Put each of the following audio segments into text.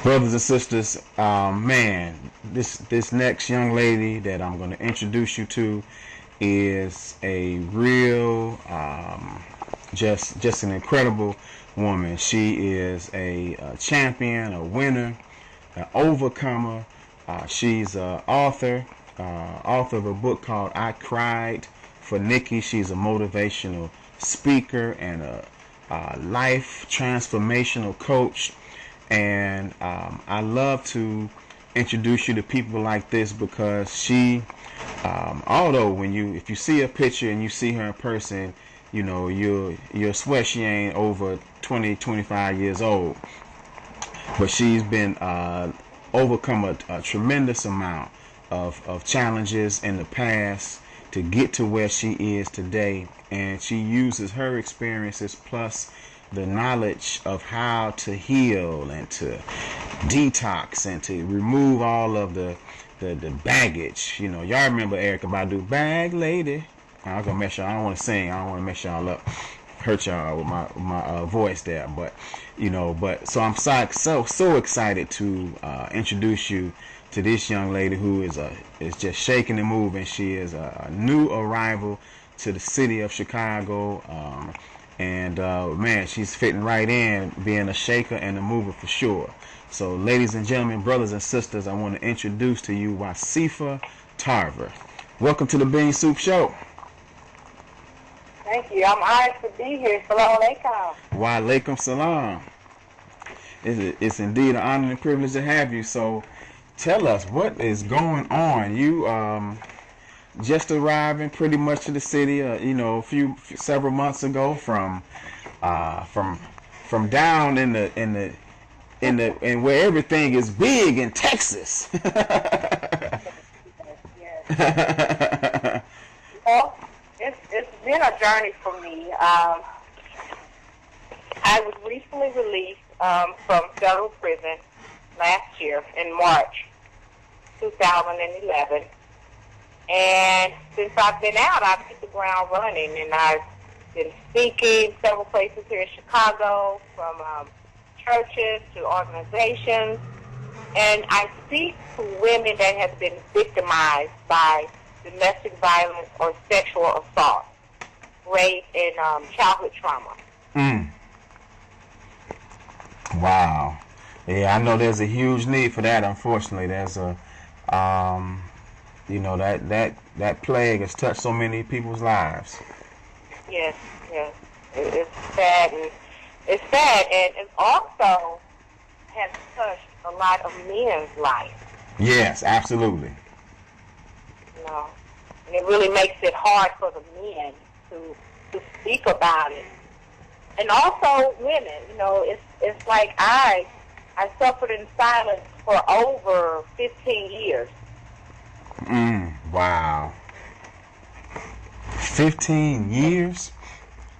Brothers and sisters, man, this next young lady that I'm going to introduce you to is a real, just an incredible woman. She is a champion, a winner, an overcomer. She's an author, author of a book called I Cried for Nikki. She's a motivational speaker and a life transformational coach. And I love to introduce you to people like this because she, although if you see a picture and you see her in person, you know, you'll swear she ain't over 20, 25 years old. But she's been overcome a tremendous amount of challenges in the past to get to where she is today. And she uses her experiences plus the knowledge of how to heal and to detox and to remove all of the baggage. You know, y'all remember Erykah Badu, Bag Lady. I'm gonna mess y'all. I don't want to sing. I don't want to mess y'all up, hurt y'all with my voice there. But you know, so I'm so excited to introduce you to this young lady who is just shaking and moving. She is a new arrival to the city of Chicago. And man, she's fitting right in, being a shaker and a mover for sure. So, ladies and gentlemen, brothers and sisters, I want to introduce to you Waseefa Tarver. Welcome to the Bean Soup Show. Thank you. I'm honored to be here. Salam alaikum. Wa alaikum salam. It's indeed an honor and privilege to have you. So, tell us what is going on. You just arriving pretty much to the city, several months ago from down in where everything is big in Texas. Yes. Well, it's been a journey for me. I was recently released from federal prison last year in March 2011. And since I've been out, I've hit the ground running, and I've been speaking several places here in Chicago, from churches to organizations, and I speak to women that have been victimized by domestic violence or sexual assault, rape, and childhood trauma. Wow. Yeah, I know there's a huge need for that. Unfortunately, there's a that plague has touched so many people's lives. Yes. It's sad, and it also has touched a lot of men's life. Yes, absolutely. You know, and it really makes it hard for the men to speak about it, and also women. You know, it's like I suffered in silence for over 15 years. Wow. 15 years?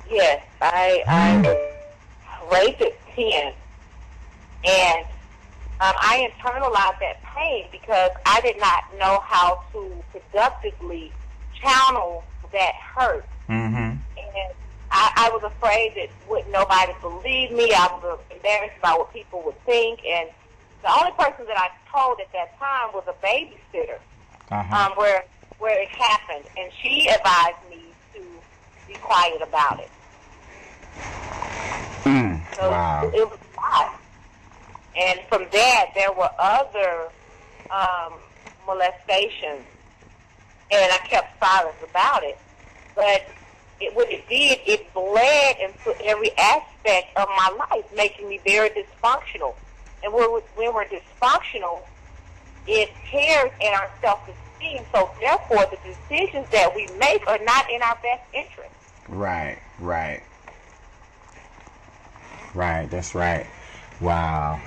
Yes, I was raped at 10, and I internalized that pain because I did not know how to productively channel that hurt. And I was afraid that would nobody believe me. I was embarrassed about what people would think, and the only person that I told at that time was a babysitter. Where it happened, and she advised me to be quiet about it. So wow. It was hot. And from that, there were other molestations, and I kept silence about it. But what it did, it bled into every aspect of my life, making me very dysfunctional. And when we're dysfunctional, it tears at our self-esteem. So therefore, the decisions that we make are not in our best interest. Right. That's right. Wow.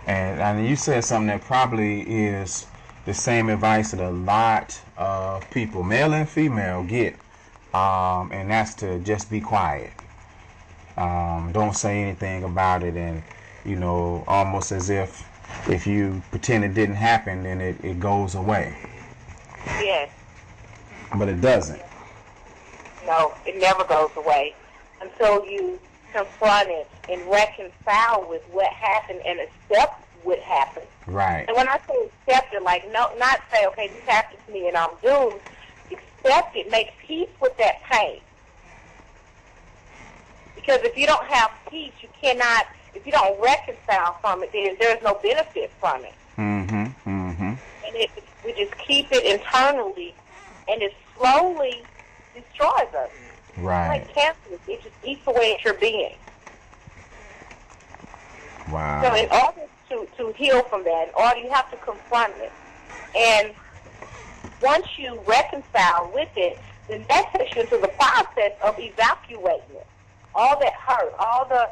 And you said something that probably is the same advice that a lot of people, male and female, get, and that's to just be quiet. Don't say anything about it, and almost as if you pretend it didn't happen, then it goes away. Yes. But it doesn't. No, it never goes away until you confront it and reconcile with what happened and accept what happened. Right. And when I say accept it, like no, not say, okay, this happened to me and I'm doomed. Accept it, make peace with that pain. Because if you don't have peace, you cannot. If you don't reconcile from it, then there's no benefit from it. Mm-hmm. Mm-hmm. And we just keep it internally, and it slowly destroys us. Right. It's like cancer, it just eats away at your being. Wow. So in order to heal from that, in order you have to confront it. And once you reconcile with it, then that takes you into the process of evacuating it. All that hurt, all the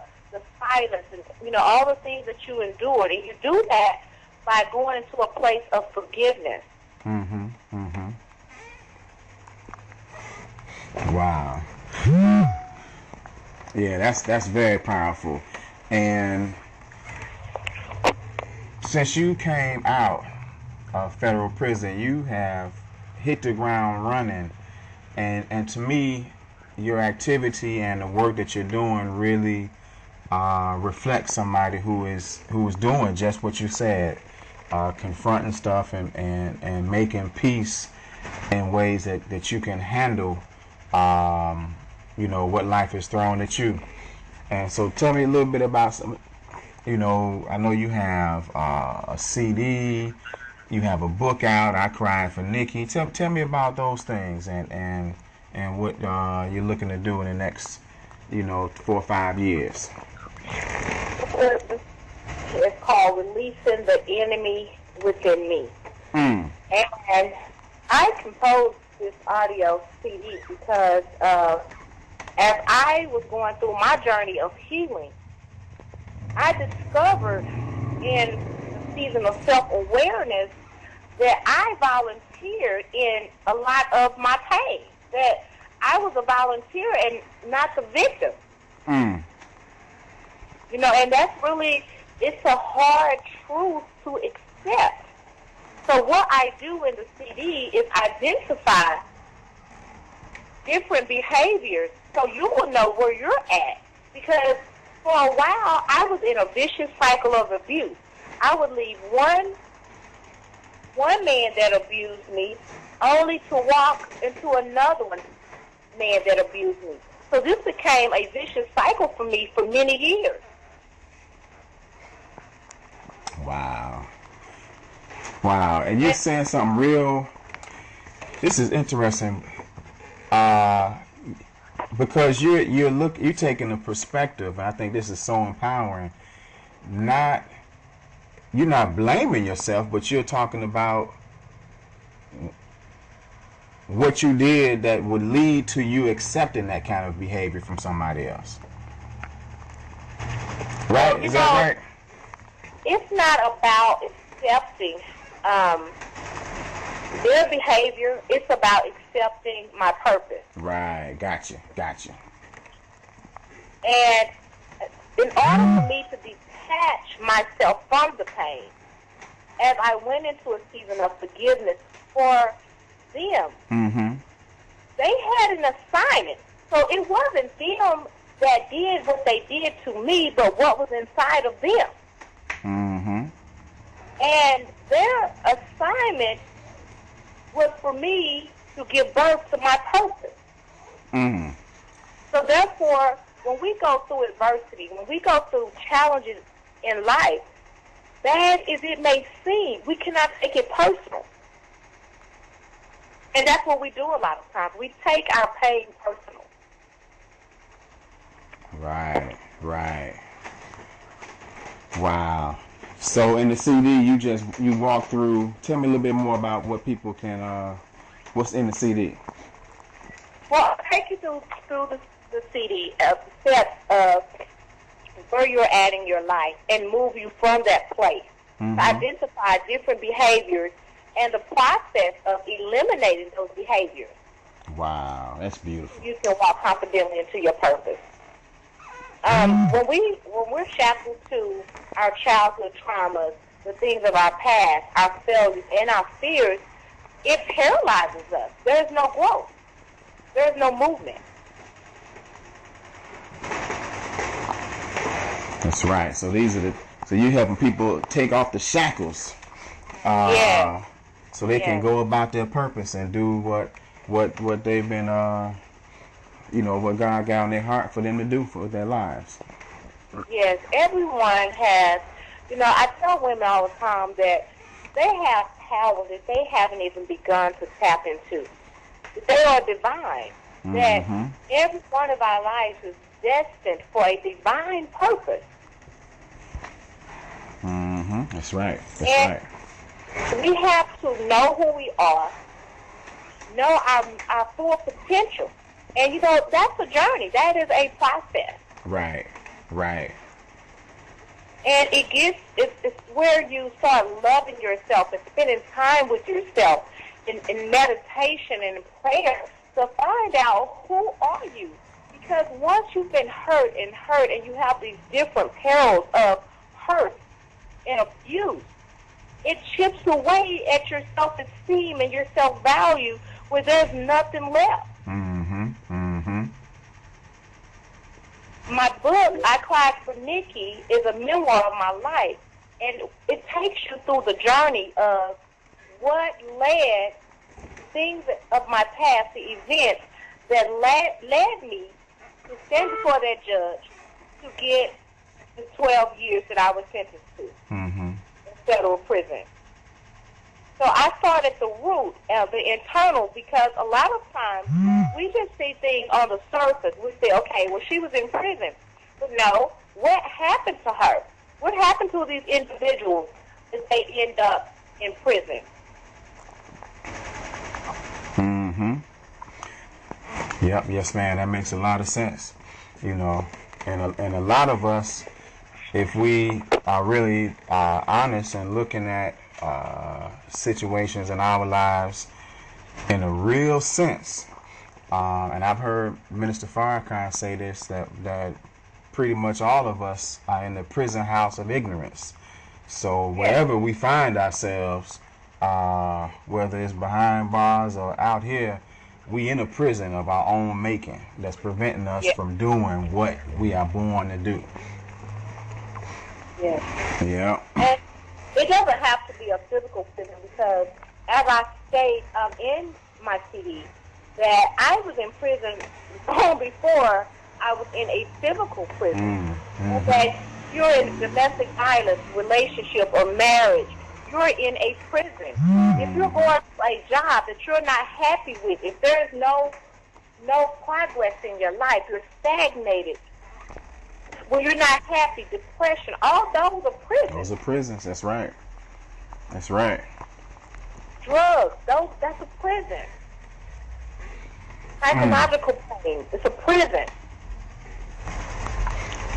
silence, and all the things that you endured. And you do that by going into a place of forgiveness. Mm-hmm. Mm-hmm. Wow. Yeah, that's very powerful. And since you came out of federal prison, you have hit the ground running. And to me, your activity and the work that you're doing really reflects somebody who is doing just what you said, confronting stuff and making peace in ways that you can handle what life is throwing at you. And so tell me a little bit about some, I know you have a CD, you have a book out, I Cried for Nikki. Tell me about those things and what you're looking to do in the next 4 or 5 years. It's called Releasing the Enemy Within Me. Mm. And I composed this audio CD because as I was going through my journey of healing, I discovered in the season of self-awareness that I volunteered in a lot of my pain, that I was a volunteer and not the victim. Mm. And that's really, it's a hard truth to accept. So what I do in the CD is identify different behaviors so you will know where you're at. Because for a while, I was in a vicious cycle of abuse. I would leave one man that abused me only to walk into another man that abused me. So this became a vicious cycle for me for many years. Wow. Wow. And you're saying something real. This is interesting. Because you're taking a perspective, and I think this is so empowering. You're not blaming yourself, but you're talking about what you did that would lead to you accepting that kind of behavior from somebody else. Right? Is that right? It's not about accepting their behavior. It's about accepting my purpose. Right. Gotcha. And in order for me to detach myself from the pain, as I went into a season of forgiveness for them, mm-hmm. they had an assignment. So it wasn't them that did what they did to me, but what was inside of them. Mm-hmm. And their assignment was for me to give birth to my purpose. Mm-hmm. So therefore, when we go through adversity, when we go through challenges in life, bad as it may seem, we cannot take it personal. And that's what we do a lot of times. We take our pain personal. Right. Wow. So in the CD, you walk through. Tell me a little bit more about what people can. What's in the CD? Well, I'll take you through the CD, steps of where you're at in your life and move you from that place. Mm-hmm. Identify different behaviors and the process of eliminating those behaviors. Wow, that's beautiful. You can walk confidently into your purpose. When we're shackled to our childhood traumas, the things of our past, our failures, and our fears, it paralyzes us. There's no growth. There's no movement. That's right. So these are So you helping people take off the shackles, Yes. so they can Yes. go about their purpose and do what they've been, what God got on their heart for them to do for their lives. Yes, everyone has, I tell women all the time that they have power that they haven't even begun to tap into. They are divine. That Mm-hmm. every one of our lives is destined for a divine purpose. Mm-hmm. That's right. That's And right. we have to know who we are, know our full potential. And, that's a journey. That is a process. Right. Right. And it's where you start loving yourself and spending time with yourself in meditation and in prayer to find out who are you. Because once you've been hurt and you have these different perils of hurt and abuse, it chips away at your self-esteem and your self-value where there's nothing left. Mm-hmm. Mm-hmm. My book, I Cried for Nikki, is a memoir of my life. And it takes you through the journey of what led things of my past, the events that led me to stand before that judge to get the 12 years that I was sentenced to Mm-hmm. in federal prison. So I start at the root, the internal, because a lot of times we just see things on the surface. We say, okay, well, she was in prison. But no, what happened to her? What happened to these individuals if they end up in prison? Mm-hmm. Yep. Yes, man. That makes a lot of sense. And a lot of us, if we are really honest and looking at situations in our lives in a real sense, and I've heard Minister Farrakhan say this, that pretty much all of us are in the prison house of ignorance. So wherever we find ourselves, whether it's behind bars or out here, we in a prison of our own making that's preventing us from doing what we are born to do. Yes. Yeah. And it doesn't have to be a physical prison because, as I state in my CD, that I was in prison long before I was in a physical prison. Mm-hmm. That you're in domestic violence, relationship, or marriage, you're in a prison. If you're going to a job that you're not happy with, if there is no progress in your life, you're stagnated, when you're not happy, depression, all those are prisons. Those are prisons. That's right. That's right. Drugs, that's a prison. Psychological pain, it's a prison.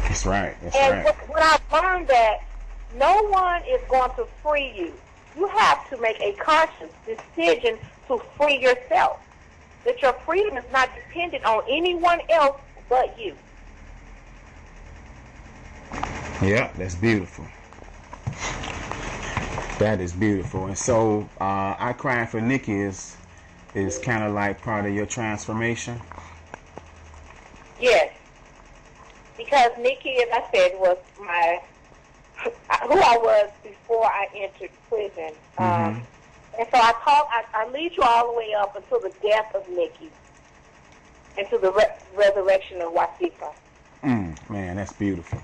That's right. That's And right. what I've learned that no one is going to free you. You have to make a conscious decision to free yourself. That your freedom is not dependent on anyone else but you. Yeah, that's beautiful. That is beautiful. And so, I Cried for Nikki is kind of like part of your transformation. Yes. Because Nikki, as I said, was who I was before I entered prison. Mm-hmm. And so I lead you all the way up until the death of Nikki and to the resurrection of Wassefa. Man, that's beautiful.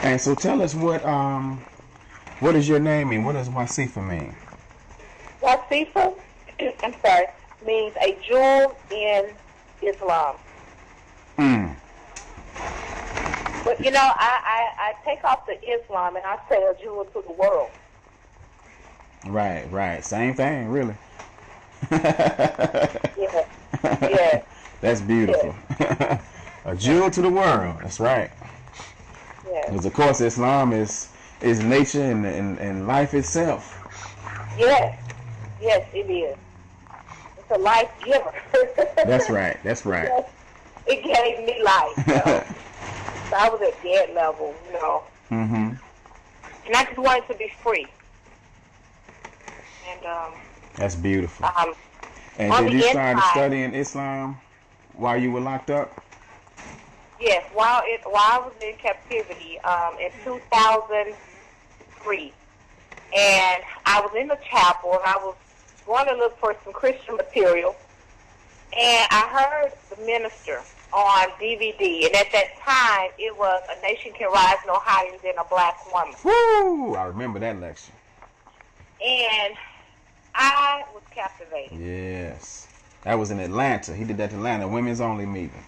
And so tell us what does your name mean? What does Wasefa mean? Wasefa, means a jewel in Islam. But I take off the Islam and I say a jewel to the world. Right. Same thing, really. Yeah. Yeah. That's beautiful. Yeah. A jewel to the world. That's right. Yeah. Because of course Islam is nature and life itself. Yes. Yes, it is. It's a life giver. That's right. Yes. It gave me life. So I was at dead level, Mm-hmm. And I just wanted to be free. And That's beautiful. And on did the you start inside- studying Islam while you were locked up? Yes, while I was in captivity, in 2003, and I was in the chapel, and I was going to look for some Christian material, and I heard the minister on DVD, and at that time, it was "A Nation Can Rise No Higher Than a Black Woman." Woo! I remember that lecture. And I was captivated. Yes. That was in Atlanta. He did that in Atlanta, women's only meeting.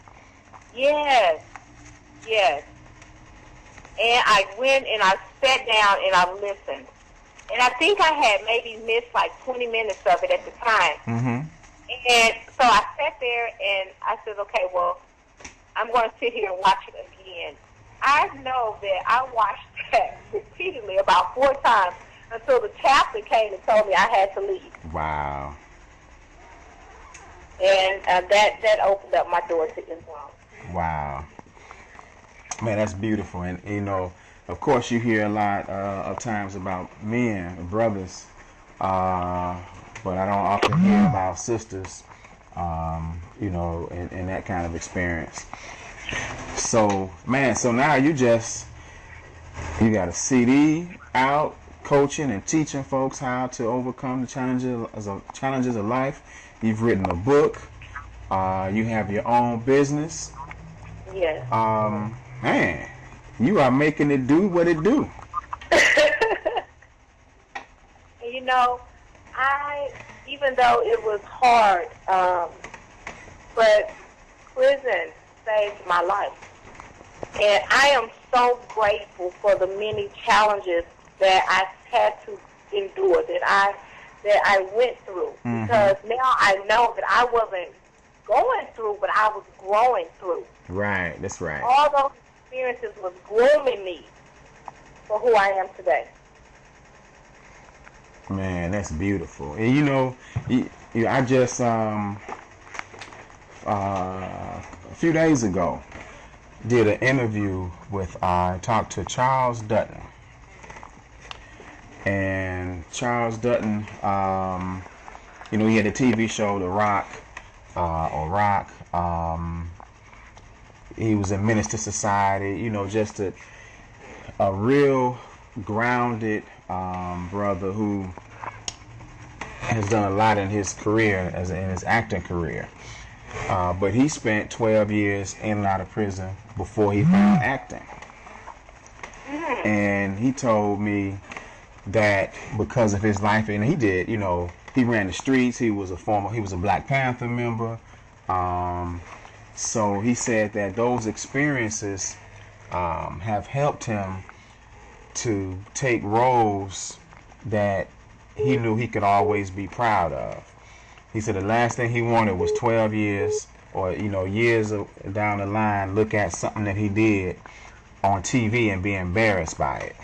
Yes, yes. And I went and I sat down and I listened. And I think I had maybe missed like 20 minutes of it at the time. Mm-hmm. And so I sat there and I said, okay, well, I'm going to sit here and watch it again. I know that I watched that repeatedly about 4 times until the chaplain came and told me I had to leave. Wow. And that opened up my door to Islam. Wow. Man, that's beautiful. And, you know, of course you hear a lot of times about men, brothers, but I don't often hear about sisters, you know, in that kind of experience. So, man, so now you got a CD out coaching and teaching folks how to overcome the challenges of life. You've written a book. You have your own business. Yes. Man, you are making it do what it do. You know, even though it was hard, but prison saved my life. And I am so grateful for the many challenges that I had to endure, that I went through. Mm-hmm. Because now I know that I wasn't going through, but I was growing through. Right, that's right. All those experiences was grooming me for who I am today. Man, that's beautiful. And you know, I just a few days ago did an interview with I talked to Charles Dutton. And Charles Dutton, you know, he had a TV show, The Rock, Rock. He was in Minister Society, you know, just a real grounded brother who has done a lot in his career, in his acting career. But he spent 12 years in and out of prison before he found acting. And he told me that because of his life, and he did, you know, he ran the streets. He was a Black Panther member. So he said that those experiences have helped him to take roles that he knew he could always be proud of. He said the last thing he wanted was 12 years or, you know, years down the line, look at something that he did on TV and be embarrassed by it.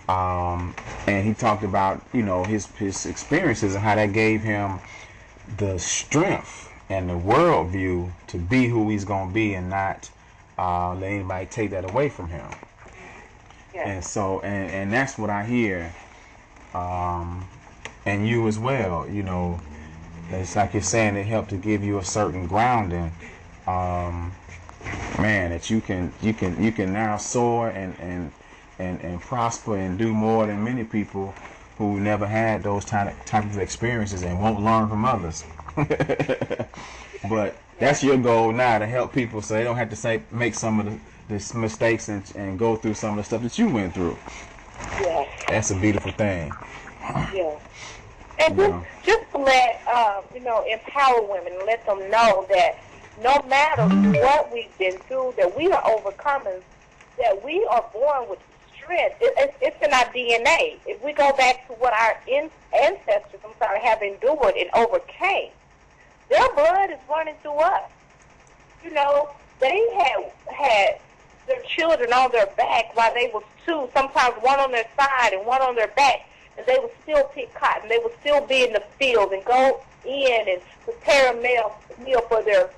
And he talked about, you know, his experiences and how that gave him the strength and the worldview to be who he's going to be and not let anybody take that away from him. Yeah. And so, and that's what I hear. And you as well, you know, it's like you're saying, it helped to give you a certain grounding. Man, that you can now soar and prosper and do more than many people who never had those type of experiences and won't learn from others. But that's your goal now, to help people so they don't have to make some of the mistakes and go through some of the stuff that you went through. Yeah. That's a beautiful thing. Yeah. And just to let, you know, empower women and let them know that no matter what we've been through, that we are overcomers, that we are born with strength. It's in our DNA. If we go back to what our ancestors, have endured and overcame, their blood is running through us. You know, they had their children on their back while they was two, sometimes one on their side and one on their back, and they would still pick cotton. They would still be in the field and go in and prepare a meal for their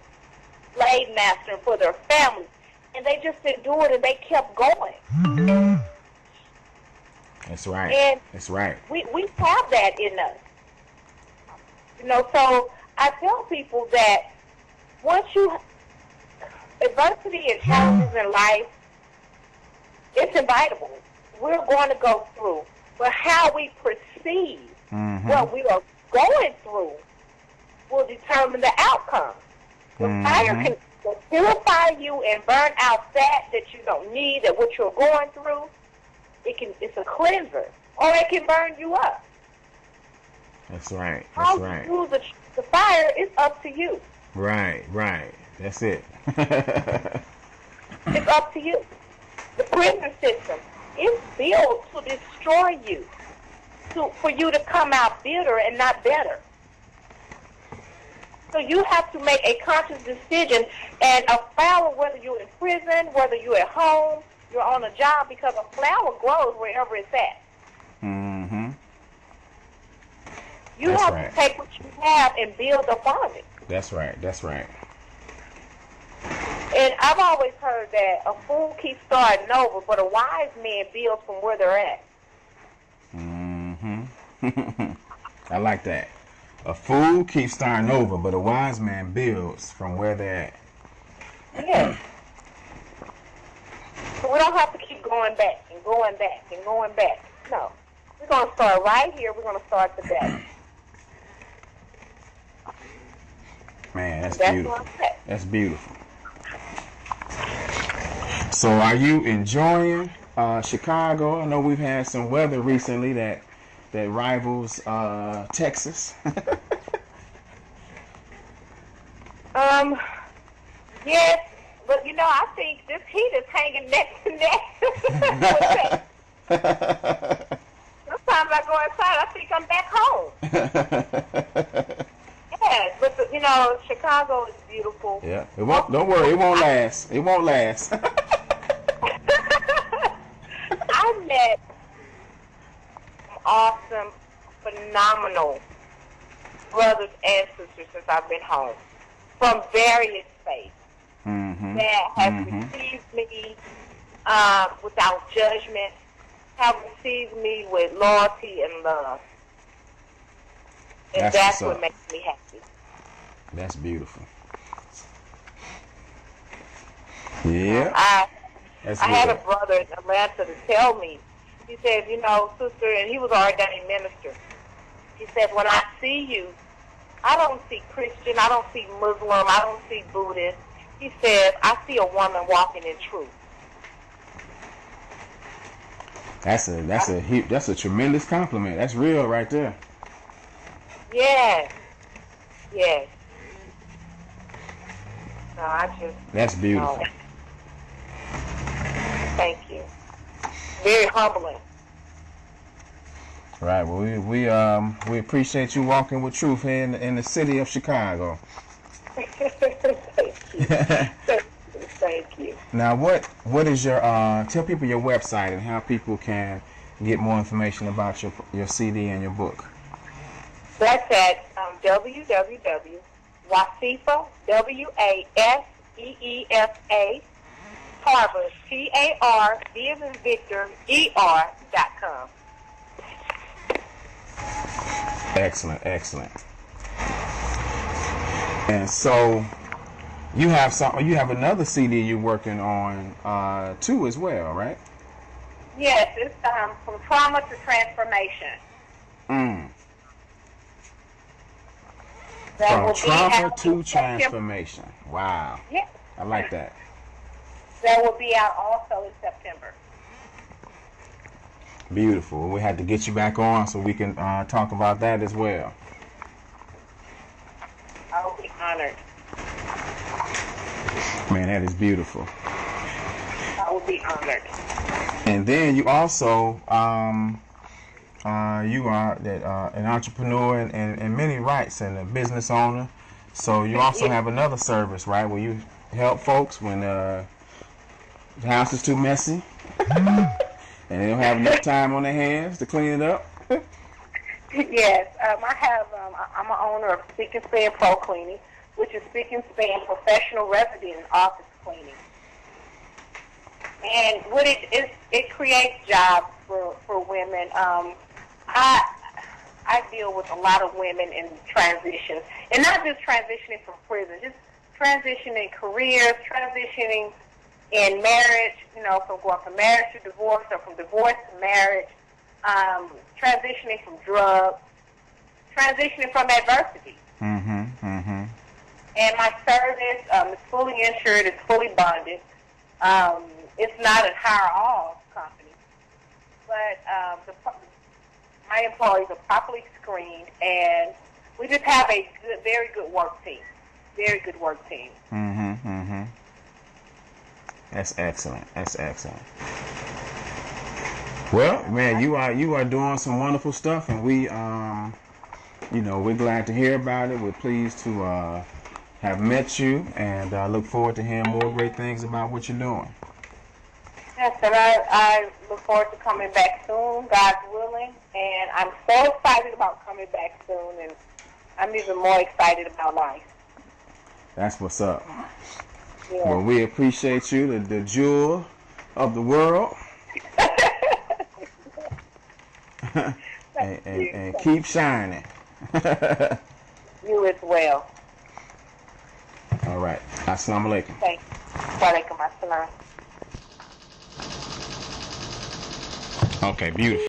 slave master and for their family. And they just endured and they kept going. That's right. And that's right. We have that in us. You know, so I tell people that once you adversity and challenges in life, it's inevitable. We're going to go through. But how we perceive what we are going through will determine the outcome. The fire can purify you and burn out that you don't need, that what you're going through. It's a cleanser, or it can burn you up. That's right. That's How right. you use the fire is up to you. Right. That's it. It's up to you. The prison system is built to destroy you, for you to come out bitter and not better. So you have to make a conscious decision, and a flower, whether you're in prison, whether you're at home, you're on a job, because a flower grows wherever it's at. You That's have right. to take what you have and build upon it. That's right. And I've always heard that a fool keeps starting over, but a wise man builds from where they're at. I like that. A fool keeps starting over, but a wise man builds from where they're at. Yes. So we don't have to keep going back and going back and going back. No. We're going to start right here. We're going to start today. Man, that's That's beautiful. what I'm saying. That's beautiful. So are you enjoying Chicago? I know we've had some weather recently that rivals Texas. Yes, but I think this heat is hanging neck to neck. Sometimes I go outside, I think I'm back home. Yes, but Chicago is beautiful. Yeah, it won't. Don't worry, it won't last. It won't last. I met some awesome, phenomenal brothers and sisters since I've been home from various faiths that have received me without judgment, have received me with loyalty and love. And that's what makes me happy. That's beautiful. Yeah. I That's had a good. brother in Atlanta to tell me, he said, sister, and he was an ordained minister. He said, when I see you, I don't see Christian, I don't see Muslim, I don't see Buddhist. He says, I see a woman walking in truth. That's a tremendous compliment. That's real right there. Yes. No, That's beautiful. Thank you. Very humbling. Right. Well, we appreciate you walking with truth here in the city of Chicago. Thank you. Now, what is your tell people your website and how people can get more information about your CD and your book. That's at www.Waseefa, Waseefa, Tarver, Tarv as in Victor, ER.com. Excellent. And so you have another CD you're working on too as well, right? Yes, it's from trauma to transformation. From trauma to transformation. Wow. Yes. I like that. That will be out also in September. Beautiful. We had to get you back on so we can talk about that as well. I will be honored. Man, that is beautiful. I will be honored. And then you also you are an entrepreneur and many rights and a business owner. So you also have another service, right, where you help folks when the house is too messy and they don't have enough time on their hands to clean it up. Yes, I'm an owner of Speak and Span Pro Cleaning, which is Speak and Span Professional Resident and Office Cleaning. And what it creates jobs for women. I deal with a lot of women in transitions, and not just transitioning from prison, just transitioning careers, transitioning in marriage, from going from marriage to divorce or from divorce to marriage, transitioning from drugs, transitioning from adversity. And my service is fully insured, it's fully bonded. It's not a hire-all company, but my employees are properly screened, and we just have a very good work team. Very good work team. That's excellent. That's excellent. Well, man, you are doing some wonderful stuff, and we're glad to hear about it. We're pleased to have met you, and look forward to hearing more great things about what you're doing. Yes, and I look forward to coming back soon, God willing, and I'm so excited about coming back soon, and I'm even more excited about life. That's what's up. Yeah. Well, we appreciate you, the jewel of the world. and keep shining. You as well. All right. Assalamu alaikum. Thank you. Walaikum assalam. Okay, beautiful.